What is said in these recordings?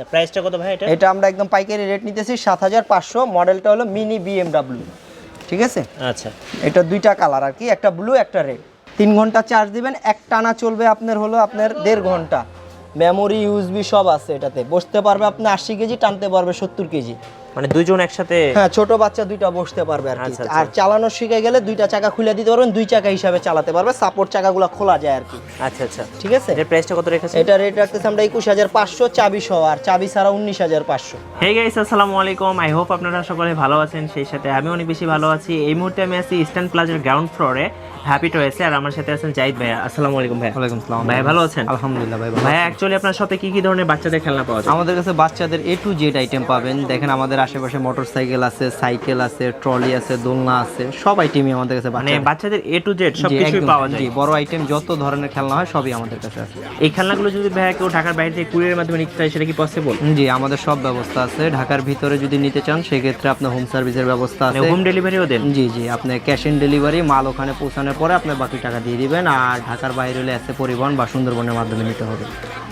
প্রাইসটা কত ভাই এটা? এটা আমরা একদম পাইকারি রেট নিতেছি 7500, মডেলটা হলো মিনি BMW। ঠিক আছে, আচ্ছা, এটা দুইটা কালার আর কি, একটা ব্লু একটা রেড। 3 ঘন্টা চার্জ দিবেন, এক টানা চলবে আপনার হলো আপনার 1.5 ঘন্টা। মেমোরি ইউএসবি সব আছে এটাতে, বসতে পারবে আপনি 80 কেজি, টানতে পারবে 70 কেজি। মানে দুইজন একসাথে? হ্যাঁ, ছোট বাচ্চা দুইটা বসতে পারবে আর কি। আচ্ছা, আর চালানো শিখে গেলে দুইটা চাকা খুলে দিতে পারবেন, দুই চাকা হিসাবে চালাতে পারবে, সাপোর্ট চাকাগুলো খোলা যায় আর কি। আচ্ছা আচ্ছা, ঠিক আছে। এর প্রাইসটা কত রেখেছেন? এটা রেট রাখতেছি আমরা 21500, চাবি সহ, আর চাবি ছাড়া 19500। হে গাইস, আসসালামু আলাইকুম। আই হোপ আপনারা সকলে ভালো আছেন, সেই সাথে আমি অনেক বেশি ভালো আছি। এই মুহূর্তে আমি আছি ইস্টার্ন প্লাজার গ্রাউন্ড ফ্লোরে হ্যাপি টয়েসে, আর আমার সাথে আছেন জাহিদ ভাই। আসসালামু আলাইকুম ভাই। ওয়ালাইকুম আসসালাম ভাই, ভালো আছেন? আলহামদুলিল্লাহ ভাই। ভাই অ্যাকচুয়ালি আপনার সাথে কি কি ধরনের বাচ্চাদের খেলনা পাওয়া যায়? আমাদের কাছে বাচ্চাদের A to Z আইটেম পাবেন। দেখেন আমাদের আশেপাশে মোটরসাইকেল আছে, সাইকেল আছে, ট্রলি আছে, দোলনা আছে, সব আইটেমই আমাদের কাছে মানে বাচ্চাদের। বাচ্চাদের A to Z সবকিছুই পাওয়া যায়। জি, বড় আইটেম যত ধরনের খেলনা হয় সবই আমাদের কাছে আছে। এই খেলনাগুলো যদি ভাই কেউ ঢাকার বাইরে থেকে কুরিয়ারের মাধ্যমে নিতে চায়, সেটা কি পসিবল? জি, আমাদের সব ব্যবস্থা আছে। ঢাকার ভিতরে যদি নিতে চান সেক্ষেত্রে আপনার হোম সার্ভিসের ব্যবস্থা মানে আছে। হোম ডেলিভারিও দেন? জি জি, আপনি ক্যাশ অন ডেলিভারি, মাল ওখানে পৌঁছানোর পরে আপনার বাকি টাকা দিয়ে দিবেন। আর ঢাকার বাইরে হলে এসে পরিবহন বা সুন্দরবনের মাধ্যমে নিতে হবে।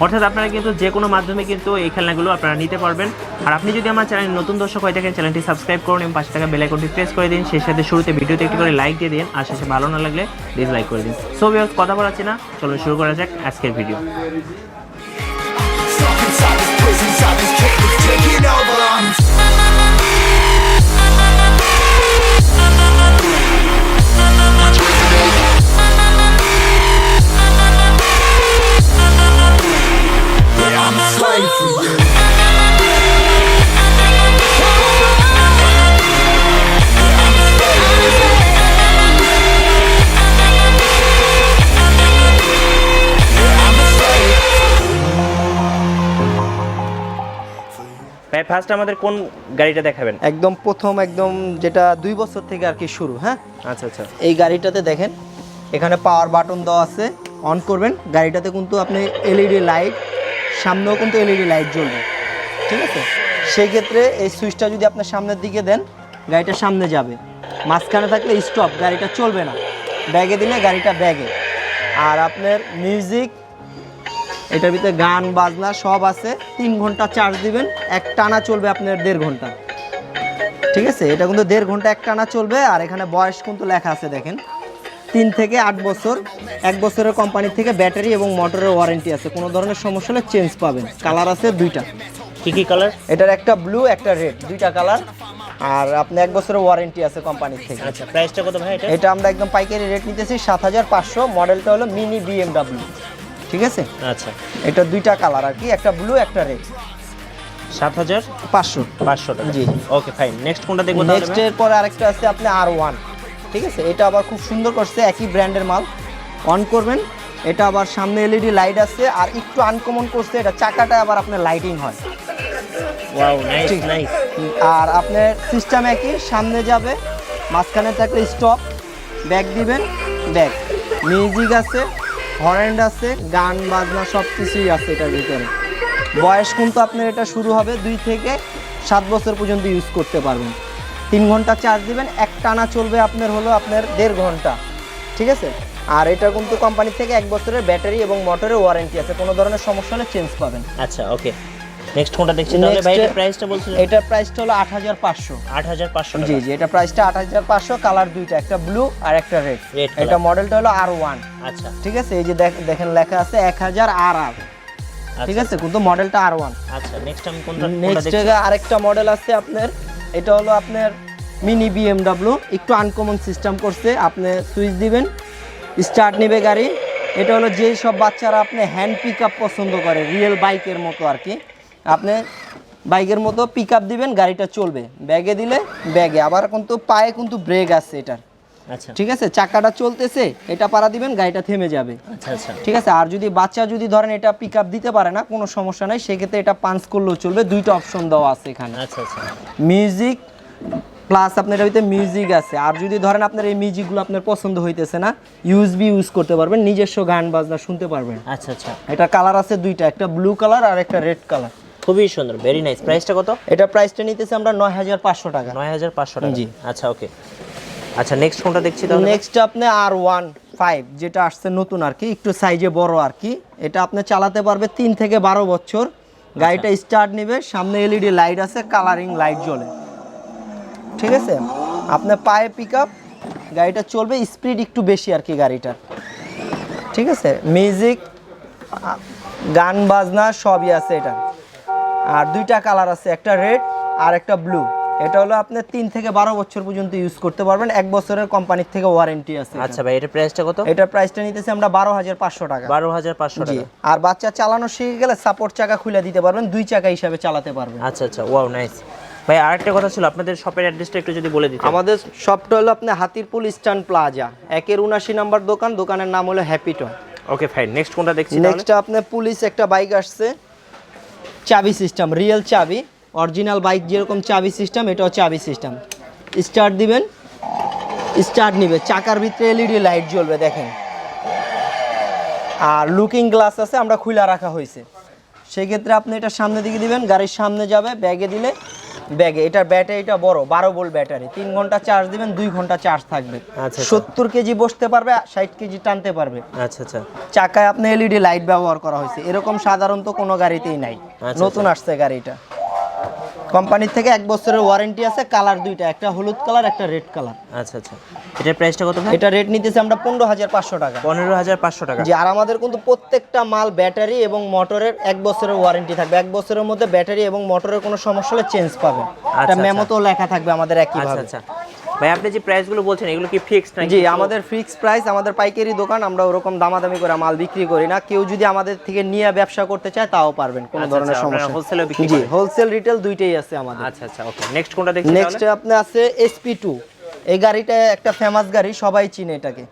অর্থাৎ আপনারা কিন্তু যে কোনো মাধ্যমে কিন্তু এই খেলনাগুলো আপনারা নিতে পারবেন। আর আপনি যদি আমার চ্যানেল নতুন দর্শক হয়ে থাকেন, চ্যানেলটি সাবস্ক্রাইব করুন এবং পাশে থাকা বেল আইকনটি প্রেস করে দিন। সেই সাথে শুরুতে ভিডিওতে একটু করে লাইক দিয়ে দিন, আর শেষে ভালো না লাগলে ডিসলাইক করে দিন। সো ভিউয়ার্স, কথা বলাচ্ছি না, চলুন শুরু করা যাক আজকের video. Stuck inside this prison, silence taking over. Yeah, I'm a slave for you. ভাই, ফার্স্ট আমাদের কোন গাড়িটা দেখাবেন? একদম প্রথম, একদম যেটা 2 বছর থেকে আর কি শুরু। হ্যাঁ, আচ্ছা আচ্ছা, এই গাড়িটাতে দেখেন এখানে পাওয়ার বাটন দেওয়া আছে, অন করবেন। গাড়িটাতে কিন্তু আপনি এলইডি লাইট, সামনেও কিন্তু এলইডি লাইট জ্বলবে। ঠিক আছে, সেই ক্ষেত্রে এই সুইচটা যদি আপনার সামনের দিকে দেন, গাড়িটা সামনে যাবে। মাঝখানে থাকলে স্টপ, গাড়িটা চলবে না। ব্যাগে দিলে গাড়িটা ব্যাগে। আর আপনার মিউজিক, এটার ভিতরে গান বাজনা সব আছে। 3 ঘন্টা চার্জ দিবেন, এক টানা চলবে আপনার 1.5 ঘন্টা। ঠিক আছে, এটা কিন্তু 1.5 ঘন্টা এক টানা চলবে। আর এখানে বয়স কিন্তু লেখা আছে দেখেন, 3 থেকে 8 বছর। 1 বছরের কোম্পানি থেকে ব্যাটারি এবং মোটরের ওয়ারেন্টি আছে, কোনো ধরনের সমস্যা হলে চেঞ্জ পাবেন। কালার আছে 2টা। কি কি কালার? এটার একটা ব্লু একটা রেড, 2টা কালার। আর আপনি 1 বছরের ওয়ারেন্টি আছে কোম্পানি থেকে। আচ্ছা, প্রাইসটা কত ভাই এটা? এটা আমরা একদম পাইকারি রেট নিতেছি 7500, মডেলটা হলো মিনি BMW। ঠিক আছে, আচ্ছা, এটা 2টা কালার আর কি, একটা ব্লু একটা রেড। 7500 টাকা। জি। ওকে ফাইন, নেক্সট কোনটা দেখবো? নেক্সট এর পরে আরেকটা আছে আপনি R1। ঠিক আছে, এটা আবার খুব সুন্দর করছে, একই ব্র্যান্ডের মাল। অন করবেন, এটা আবার সামনে এলইডি লাইট আছে। আর একটু আনকমন করছে, এটা চাকাটা আবার আপনার লাইটিং হয়। Wow, nice nice. আর আপনার সিস্টেম একই, সামনে যাবে, মাঝখানে থাকলে স্টপ, ব্যাক দিবেন ব্যাক। মিউজিক আছে, হর্ন আছে, গান বাজনা সব কিছুই আছে এটার ভিতরে। বয়স কিন্তু আপনার এটা শুরু হবে 2 থেকে 7 বছর পর্যন্ত ইউজ করতে পারবেন। 3 ঘন্টা চার্জ দিবেন, এক টানা চলবে আপনার হলো আপনার 1.5 ঘন্টা। ঠিক আছে, আর এটা কিন্তু কোম্পানি থেকে 1 বছরের ব্যাটারি এবং মোটরের ওয়ারেন্টি আছে, কোনো ধরনের সমস্যা হলে চেঞ্জ পাবেন। আচ্ছা, ওকে। নেক্সট কোনটা দেখছি তাহলে ভাই? এর প্রাইসটা বলছিলেন? এটার প্রাইসটা হলো 8500। 8500 টাকা। জি জি, এটা প্রাইসটা 8500। কালার 2টা, একটা ব্লু আর একটা রেড। Red color। এটা মডেলটা হলো R1। আচ্ছা ঠিক আছে, এই যে দেখেন লেখা আছে 1000 RR। ঠিক আছে, কিন্তু মডেলটা R1। আচ্ছা, নেক্সট আমি কোনটা নেক্সট দেখছি? আরেকটা মডেল আছে আপনার, এটা হলো আপনার মিনি BMW। একটু আনকমন সিস্টেম করছে, আপনি সুইচ দিবেন, স্টার্ট নেবে গাড়ি। এটা হলো যেই সব বাচ্চারা আপনি হ্যান্ড পিক আপ পছন্দ করে, রিয়েল বাইকের মতো আর কি। আপনি বাইকের মতো পিক আপ দিবেন, গাড়িটা চলবে। ব্যাগে দিলে ব্যাগে, আবার কিন্তু পায়ে কিন্তু ব্রেক আছে এটার। আচ্ছা ঠিক আছে, চাকাটা চলতেছে, এটা পাড়া দিবেন, গাড়িটা থেমে যাবে। আচ্ছা আচ্ছা, ঠিক আছে। আর যদি বাচ্চা যদি ধরেন এটা পিক আপ দিতে পারে না, কোনো সমস্যা নাই, সেক্ষেত্রে এটা পাঞ্চ করলেও চলবে। 2টা অপশন দেওয়া আছে এখানে, আচ্ছা আচ্ছা। মিউজিক প্লাস আপনার এর ভিতরে মিউজিক আছে। আর যদি ধরেন আপনার এই মিউজিকগুলো আপনার পছন্দ হইতেছে না, ইউএসবি ইউজ করতে পারবেন, নিজস্ব গান বাজনা শুনতে পারবেন। আচ্ছা আচ্ছা, এটা কালার আছে 2টা, একটা ব্লু কালার আর একটা রেড কালার। খুবই সুন্দর, ভেরি নাইস। প্রাইসটা কত? এটা প্রাইসটা নিতেছি আমরা 9500 টাকা। 9500 টাকা। জি। আচ্ছা, ওকে। আচ্ছা, নেক্সট কোনটা দেখছি তাহলে? নেক্সট আপনি R15, যেটা আসছে নতুন আর কি, একটু সাইজে বড় আর কি। এটা আপনি চালাতে পারবে 3 থেকে 12 বছর। গাড়িটা স্টার্ট নিবে, সামনে এলইডি লাইট আছে, কালারিং লাইট জ্বলে, ঠিক আছে। আপনার পায়ে পিক আপ, গাড়িটা চলবে, স্পিড একটু বেশি আর কি গাড়িটার, ঠিক আছে। মিউজিক, গান বাজনা সবই আছে এটা। আর দুইটা কালার আছে, একটা রেড আর একটা ব্লু। এটা হলো আপনার 3 থেকে 12 বছর পর্যন্ত ইউজ করতে পারবেন, 1 বছরের কোম্পানির থেকে ওয়ারেন্টি আছে। আচ্ছা ভাই, এটা প্রাইসটা কত? এটার প্রাইসটা নিতেছি আমরা 12,500 টাকা। 12,500 জি। টাকা। আর বাচ্চা চালানো শিখে গেলে সাপোর্ট চাকা খুলে দিতে পারবেন, 2 চাকা হিসাবে চালাতে পারবেন। আচ্ছা আচ্ছা, ওয়াও নাইস। ভাই আরেকটা কথা ছিল, আপনাদের শপের অ্যাড্রেসটা একটু যদি বলে দিতেন। আমাদের শপটা হলো আপনার হাতিরপুল ইস্টার্ন প্লাজা, 1-79 নাম্বার দোকান, দোকানের নাম হলো হ্যাপিটন। ওকে ফাইন, নেক্সট কোনটা দেখছি তাহলে? নেক্সট আপনার পুলিশ একটা বাইক আসছে, চাবি সিস্টেম, রিয়েল চাবি, অরিজিনাল বাইক যেরকম চাবি সিস্টেম, এটাও চাবি সিস্টেম। স্টার্ট দিবেন, স্টার্ট নিবে, চাকার ভিতরে এলইডি লাইট জ্বলবে দেখেন। আর লুকিং গ্লাস আছে, আমরা খুলে রাখা হয়েছে। সেই ক্ষেত্রে আপনি এটা সামনে দিকে দিবেন, গাড়ির সামনে যাবে, ব্যাগে দিলে ব্যাগে। এটার ব্যাটারিটা বড়, 12 ভোল্ট ব্যাটারি, 3 ঘন্টা চার্জ দিবেন, 2 ঘন্টা চার্জ থাকবে। আচ্ছা। 70 কেজি বসতে পারবে, 60 কেজি টানতে পারবে। আচ্ছা আচ্ছা। চাকায় আপনি এলইডি লাইট ব্যবহার করা হয়েছে, এরকম সাধারণত কোনো গাড়িতেই নাই, নতুন আসছে গাড়িটা। কোম্পানির থেকে 1 বছরের ওয়ারেন্টি আছে। কালার দুইটা, একটা হলুদ কালার, একটা রেড কালার। আচ্ছা আচ্ছা, এটার প্রাইসটা কত ভাই? এটা রেট নিতেছি আমরা 15,500 টাকা। 15,500 টাকা। জি। আর আমাদের কিন্তু প্রত্যেকটা মাল ব্যাটারি এবং মোটরের 1 বছরের ওয়ারেন্টি থাকবে। 1 বছরের মধ্যে ব্যাটারি এবং মোটরের কোনো সমস্যা হলে চেঞ্জ পাবেন। এটা আচ্ছা। মেমোতেও লেখা থাকবে আমাদের আচ্ছা একইভাবে। আচ্ছা ভাই, আপনি যে প্রাইসগুলো বলছেন এগুলো কি ফিক্সড নাকি? জি, আমাদের ফিক্সড প্রাইস, আমাদের পাইকারি দোকান, আমরা ওরকম দামাদামি করে মাল বিক্রি করি না। কেউ যদি আমাদের থেকে নিয়ে ব্যবসা করতে চায় তাও পারবেন, কোনো ধরনের সমস্যা। হোলসেলও বিক্রি জি, করেন? হোলসেল রিটেল দুইটাই আছে আমাদের। আচ্ছা আচ্ছা, ওকে। নেক্সট কোনটা দেখছি? নেক্সট আপনি আছে SP2। এই গাড়িটা একটা ফেমাস গাড়ি, সবাই চিনে এটাকে।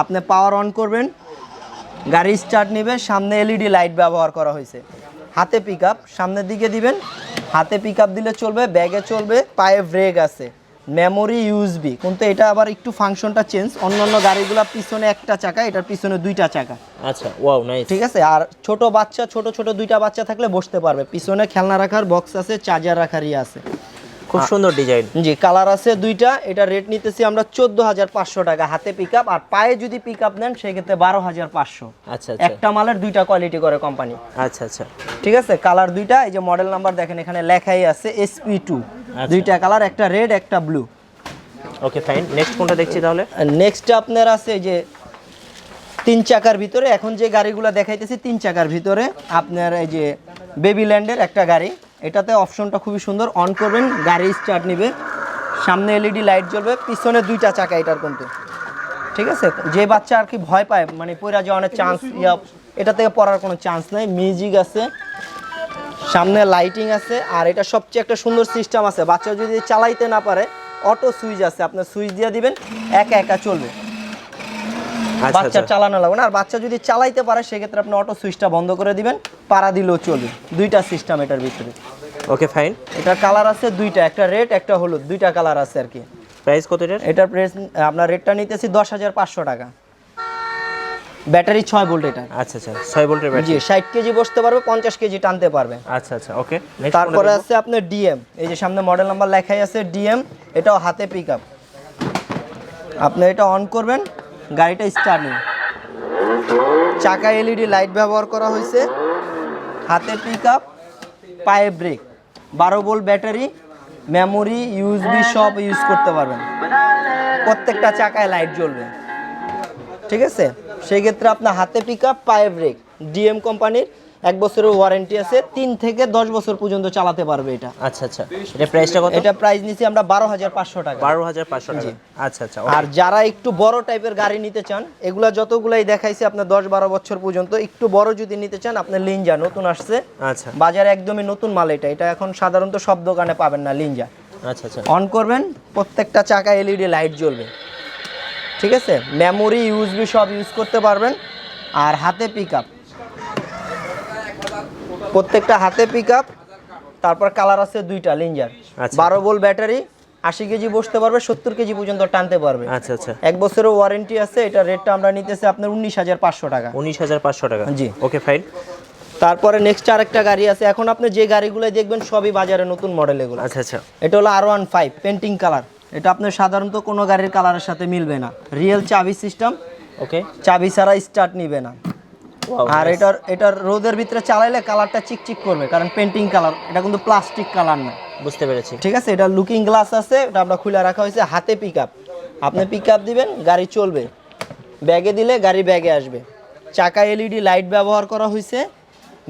আপনি পাওয়ার অন করবেন, গাড়ি স্টার্ট নেবে, সামনে এলইডি লাইট ব্যবহার করা হয়েছে। হাতে পিক আপ, সামনের দিকে দিবেন, হাতে পিক আপ দিলে চলবে, ব্যাগে চলবে, পায়ে ব্রেক আছে, মেমোরি ইউএসবি। কিন্তু এটা আবার একটু ফাংশনটা চেঞ্জ, অন্যান্য গাড়িগুলো পিছনে একটা চাকা, এটার পিছনে 2টা চাকা। আচ্ছা, ওয়াও নাইস। ঠিক আছে। আর ছোট বাচ্চা, ছোট 2টা বাচ্চা থাকলে বসতে পারবে। পিছনে খেলনা রাখার বক্স আছে, চার্জার রাখার আছে। খুব সুন্দর ডিজাইন। জি, কালার আছে 2টা। এটা রেট নিতেছি আমরা 14,500 টাকা হাতে পিক আপ। আর পায়ে যদি পিক আপ নেন সেক্ষেত্রে 12,500। আচ্ছা আচ্ছা। একটা মালের 2টা কোয়ালিটি করে কোম্পানি। আচ্ছা আচ্ছা, ঠিক আছে। কালার 2টা, এই যে মডেল নাম্বার দেখেন এখানে লেখাই আছে SP2। 2টা কালার, একটা রেড, একটা ব্লু। ওকে ফাইন, নেক্সট কোনটা দেখছি তাহলে? নেক্সট আপনার আছে এই যে 3 চাকার ভিতরে, এখন যে গাড়িগুলো দেখাইতেছি 3 চাকার ভিতরে, আপনার এই যে বেবিল্যান্ডের একটা গাড়ি। এটাতে অপশনটা খুবই সুন্দর, অন করবেন, গাড়ি স্টার্ট নিবে, সামনে এলইডি লাইট জ্বলবে, পিছনে 2টা চাকা এটার কিন্তু। ঠিক আছে। যে বাচ্চা আর কি ভয় পায়, মানে পড়া যাওয়ার চান্স, এটা থেকে পড়ার কোনো চান্স নাই। মিউজিক আছে, সামনে লাইটিং আছে। আর এটা সবচেয়ে একটা সুন্দর সিস্টেম আছে, বাচ্চা যদি চালাইতে না পারে অটো সুইচ আছে, আপনার সুইচ দিয়ে দিবেন, একা একা চলবে, বাচ্চা চালানো লাগবে না। আর বাচ্চা যদি চালাইতে পারে সেক্ষেত্রে আপনি অটো সুইচটা বন্ধ করে দিবেন, পাড়া দিলেও চলবে। 2টা সিস্টেম এটার ভিতরে। Okay fine. এটার কালার আছে 2টা, একটা রেড, একটা হলুদ, 2টা কালার আছে আর কি। প্রাইস কত এটার? এটার প্রাইস আপনার রেটটা নিতেছি 10,500 টাকা। ব্যাটারি 6 ভোল্ট এটা। আচ্ছা আচ্ছা, 6 ভোল্টের ব্যাটারি। জি, 60 কেজি বসতে পারবে, 50 কেজি টানতে পারবে। আচ্ছা আচ্ছা, ওকে। তারপরে আছে আপনার DM, এই যে সামনে মডেল নাম্বার লেখাই আছে DM, এটাও হাতে পিক আপ। আপনি এটা অন করবেন, গাড়িটা স্টার্ট নিন, চাকা এলইডি লাইট ব্যবহার করা হয়েছে, হাতে পিক আপ, পায়ে brake, 12 volt battery, memory, USB সব ইউজ করতে পারবেন। প্রত্যেকটা চাকায় লাইট জ্বলবে। ঠিক আছে। সেই ক্ষেত্রে আপনার হাতে পিক আপ, পায়ে ব্রেক, DM কোম্পানির, 1 বছরের ওয়ারেন্টি আছে, 3 থেকে 10 বছর পর্যন্ত চালাতে পারবে এটা। আচ্ছা আচ্ছা, এটা প্রাইসটা কত? এটা প্রাইস নিছি আমরা 12,500 টাকা। 12,500 টাকা। আচ্ছা আচ্ছা। আর যারা একটু বড় টাইপের গাড়ি নিতে চান, এগুলা যতগুলাই দেখাইছি আপনার 10-12 বছর পর্যন্ত, একটু বড় যদি নিতে চান আপনি লিঞ্জা নতুন আসছে। আচ্ছা। বাজারে একদমই নতুন মাল এটা। এটা এখন সাধারণত সব দোকানে পাবেন না, লিঞ্জা। আচ্ছা আচ্ছা। অন করবেন, প্রত্যেকটা চাকা এলইডি লাইট জ্বলবে। ঠিক আছে। মেমোরি, ইউএসবি সব ইউজ করতে পারবেন। আর হাতে পিক আপ, প্রত্যেকটা হাতে পিক আপ। তারপর কালার আছে 2টা লিঞ্জার, 12 ভোল্ট ব্যাটারি, 80 কেজি বসতে পারবে, 70 কেজি পর্যন্ত টানতে পারবে। আচ্ছা আচ্ছা। 1 বছরের ওয়ারেন্টি আছে। এটা রেটটা আমরা নিতেছি আপনার 19,500 টাকা। 19,500 টাকা। জি। Okay fine. তারপরে নেক্সট আরেকটা গাড়ি আছে। এখন আপনি যে গাড়িগুলো দেখবেন সবই বাজারে নতুন মডেল এগুলো। আচ্ছা আচ্ছা। এটা হলো R15 পেন্টিং কালার। এটা আপনার সাধারণত কোনো গাড়ির কালারের সাথে মিলবে না। রিয়েল চাবি সিস্টেম, ওকে। চাবি ছাড়া স্টার্ট নিবে না। আর এটার রোদের ভিতরে চালাইলে কালারটা চিকচিক করবে, কারণ পেন্টিং কালার, এটা কিন্তু প্লাস্টিক কালার না। বুঝতে পেরেছি। ঠিক আছে, এটা লুকিং গ্লাস আছে, এটা আমরা খুলে রাখা হয়েছে। হাতে পিকআপ, আপনি পিকআপ দিবেন গাড়ি চলবে, ব্যাগে দিলে গাড়ি ব্যাগে আসবে। চাকা এলইডি লাইট ব্যবহার করা হয়েছে,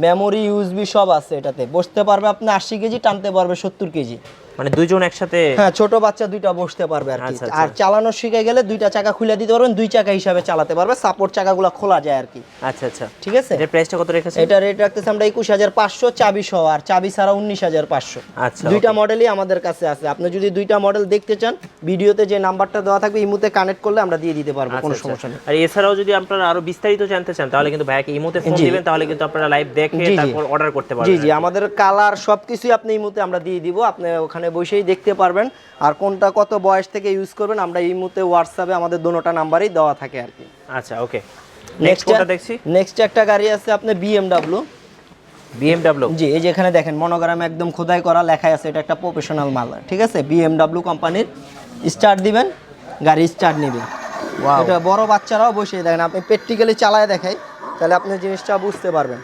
মেমোরি ইউএসবি সব আছে এটাতে। বসতে পারবে আপনি 80 কেজি, টানতে পারবে 70 কেজি। মানে দুইজন একসাথে? হ্যাঁ, ছোট বাচ্চা দুইটা বসতে পারবে আর কি। আচ্ছা, আর চালানো শিখে গেলে দুইটা চাকা খুলে দিতে পারবেন, দুই চাকা হিসাবে চালাতে পারবে, সাপোর্ট চাকাগুলো খোলা যায় আর কি। আচ্ছা আচ্ছা, ঠিক আছে। এটার প্রাইসটা কত রেখেছেন? এটা রেট রাখতেছি আমরা 21500 চাবি সহ, আর চাবি ছাড়া 19500। আচ্ছা, দুইটা মডেলই আমাদের কাছে আছে। আপনি যদি দুইটা মডেল দেখতে চান, ভিডিওতে যে নাম্বারটা দেওয়া থাকবে ইমোতে কানেক্ট করলে আমরা দিয়ে দিতে পারবো, কোনো সমস্যা নেই। আর এছাড়াও যদি আপনারা আরো বিস্তারিত জানতে চান তাহলে কিন্তু ভাইকে ইমোতে ফোন দিবেন, তাহলে কিন্তু আপনারা লাইভ দেখে তারপর অর্ডার করতে পারবেন। জি জি, আমাদের কালার সবকিছুই আপনি ইমোতে আমরা দিয়ে দিব, আপনি ওখানে বসেই দেখতে পারবেন। আর কোনটা কত বয়স থেকে ইউজ করবেন আমরা এই মুহূর্তে হোয়াটসঅ্যাপে আমাদের দোনোটা নাম্বারই দেওয়া থাকে আর কি। আচ্ছা, ওকে। নেক্সট কোনটা দেখছি? নেক্সট একটা গাড়ি আছে আপনার BMW। জি, এই যে এখানে দেখেন মনোগ্রাম একদম খোদাই করা লেখা আছে, এটা একটা প্রফেশনাল মাল। ঠিক আছে, BMW কোম্পানির। স্টার্ট দিবেন, গাড়ি স্টার্ট নেবে। এটা বড় বাচ্চারাও বসে দেখেন, আপনি প্র্যাকটিক্যালি চালায় দেখাই, তাহলে আপনি জিনিসটা বুঝতে পারবেন।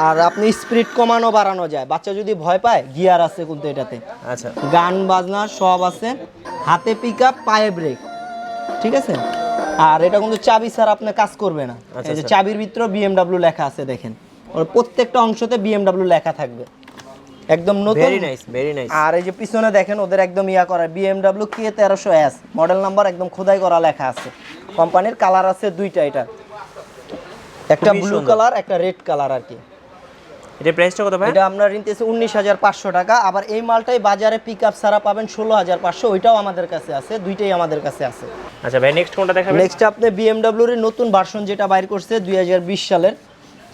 আর আপনি স্পিড কমানো বাড়ানো যায়, বাচ্চা যদি ভয় পায় গিয়ার আছে কিন্তু এটাতে। আচ্ছা, গান বাজনা সব আছে, হাতে পিকআপ, পায়ে ব্রেক। ঠিক আছে, আর এটা কিন্তু চাবি ছাড়া আপনি কাজ করবে না। এই যে চাবির ভিতরে BMW লেখা আছে দেখেন, ওর প্রত্যেকটা অংশতে BMW লেখা থাকবে, একদম নতুন। Very nice, very nice. আর এই যে পিছনে দেখেন ওদের একদম ইয়া করা BMW K1300S মডেল নাম্বার একদম খোদাই করা লেখা আছে। কোম্পানির কালার আছে দুইটা, এটা একটা ব্লু কালার, একটা রেড কালার আর কি। এটা প্রাইসটা কত ভাই? এটা আমরা নিতেছি 19500 টাকা। আবার এই মালটাই বাজারে পিকআপ ছাড়া পাবেন 16500, ওইটাও আমাদের কাছে আছে, দুইটাই আমাদের কাছে আছে। আচ্ছা ভাই, নেক্সট কোনটা দেখাবেন? নেক্সট আপনি BMW এর নতুন ভার্সন যেটা বাইর করছে 2020 সালের,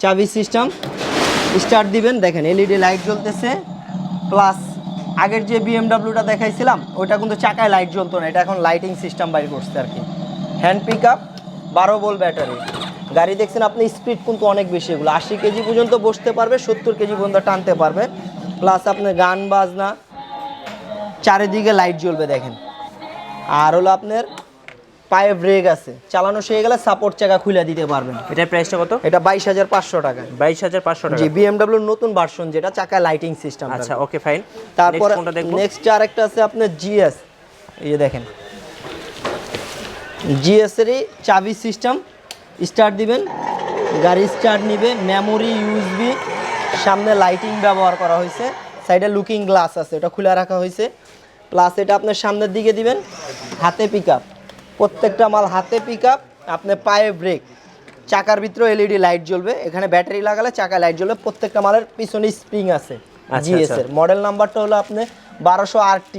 চাবি সিস্টেম। স্টার্ট দিবেন, দেখেন এলইডি লাইট জ্বলতেছে, প্লাস আগের যে BMWটা দেখাইছিলাম ওইটা কিন্তু চাকায় লাইট জ্বলতো না, এটা এখন লাইটিং সিস্টেম বাইর করছে আর কি। Hand pickup, 12 volt battery. গাড়ি দেখছেন আপনি, স্পিড কিন্তু অনেক বেশি, এগুলো 80 কেজি পর্যন্ত বসতে পারবে, 70 কেজি পর্যন্ত টানতে পারবে। প্লাস আপনার গান বাজনা, চারিদিকে লাইট জ্বলবে দেখেন। আর হলো আপনার পায়ে ব্রেক আছে, চালানো শিখে গেলে সাপোর্ট চাকা খুলে দিতে পারবেন। এটার প্রাইসটা কত? এটা 22500 টাকা। 22500 টাকা? জি, BMW এর নতুন ভার্সন যেটা চাকায় লাইটিং সিস্টেম। আচ্ছা, ওকে ফাইন। তারপর কোনটা দেখব? নেক্সট আরেকটা আছে আপনার GS, এই যে দেখেন GS এরই চাবি সিস্টেম। স্টার্ট দিবেন, গাড়ি স্টার্ট নিবে, মেমোরি ইউএসবি, সামনে লাইটিং ব্যবহার করা হয়েছে, সাইডে লুকিং গ্লাস আছে, এটা খুলে রাখা হয়েছে। প্লাস এটা আপনার সামনের দিকে দিবেন, হাতে পিকআপ, প্রত্যেকটা মাল হাতে পিকআপ, আপনার পায়ে ব্রেক, চাকার ভিতরে এলইডি লাইট জ্বলবে, এখানে ব্যাটারি লাগালে চাকা লাইট জ্বলবে। প্রত্যেকটা মালের পিছনে স্প্রিং আছে। GS এর মডেল নাম্বারটা হলো আপনার 1200 RT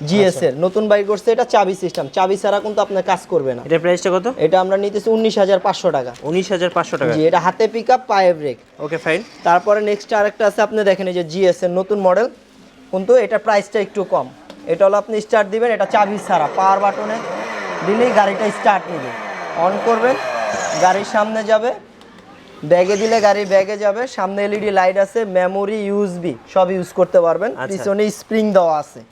GS এর নতুন বাইক করছে, এটা চাবি সিস্টেম, চাবি ছাড়া কিন্তু আপনার কাজ করবে না। এটা প্রাইসটা কত? এটা আমরা নিতেছি 19500 টাকা। 19500 টাকা? জি, এটা হাতে পিকআপ, পায়ে ব্রেক। Okay fine. তারপরে নেক্সট আরেকটা আছে, আপনি দেখেন এই যে GS এর নতুন মডেল, কিন্তু এটা প্রাইসটা একটু কম। এটা হলো আপনি স্টার্ট দিবেন, এটা চাবি ছাড়া, পাওয়ার বাটনে দিলেই গাড়িটা স্টার্ট নেবে। অন করবেন, গাড়ির সামনে যাবে, ব্যাগে দিলে গাড়ি ব্যাগে যাবে, সামনে এলইডি লাইট আছে, মেমোরি ইউএসবি সব ইউজ করতে পারবেন। পিছনে স্প্রিং দেওয়া আছে।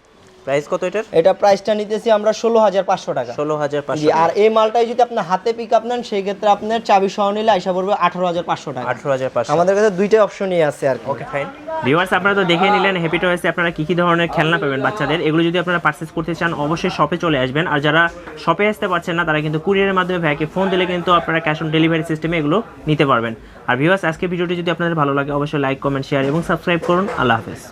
প্রাইস কত এটার? এটা প্রাইসটা নিতেছি আমরা 16500 টাকা। 16500? জি, আর এই মালটাই যদি আপনি হাতে পিকআপ নেন সেই ক্ষেত্রে আপনার চাবি সহ নিলে আইসা পড়বে 18500 টাকা। 18500? আমাদের কাছে দুইটাই অপশনই আছে আর কি। Okay fine. ভিউয়ার্স, আপনারা তো দেখে নিলেন হ্যাপি টয়েসে আপনারা কি কি ধরনের খেলনা পাবেন বাচ্চাদের। এগুলো যদি আপনারা পারচেজ করতে চান অবশ্যই শপে চলে আসবেন। আর যারা শপে আসতে পারছেন না তারা কিন্তু কুরিয়ারের মাধ্যমে ভাইকে ফোন দিলে কিন্তু আপনারা ক্যাশ অন ডেলিভারি সিস্টেমে এগুলো নিতে পারবেন। আর ভিউয়ার্স, আজকে ভিডিওটি যদি আপনাদের ভালো লাগে অবশ্যই লাইক, কমেন্ট, শেয়ার এবং সাবস্ক্রাইব করুন। আল্লাহ হাফেজ।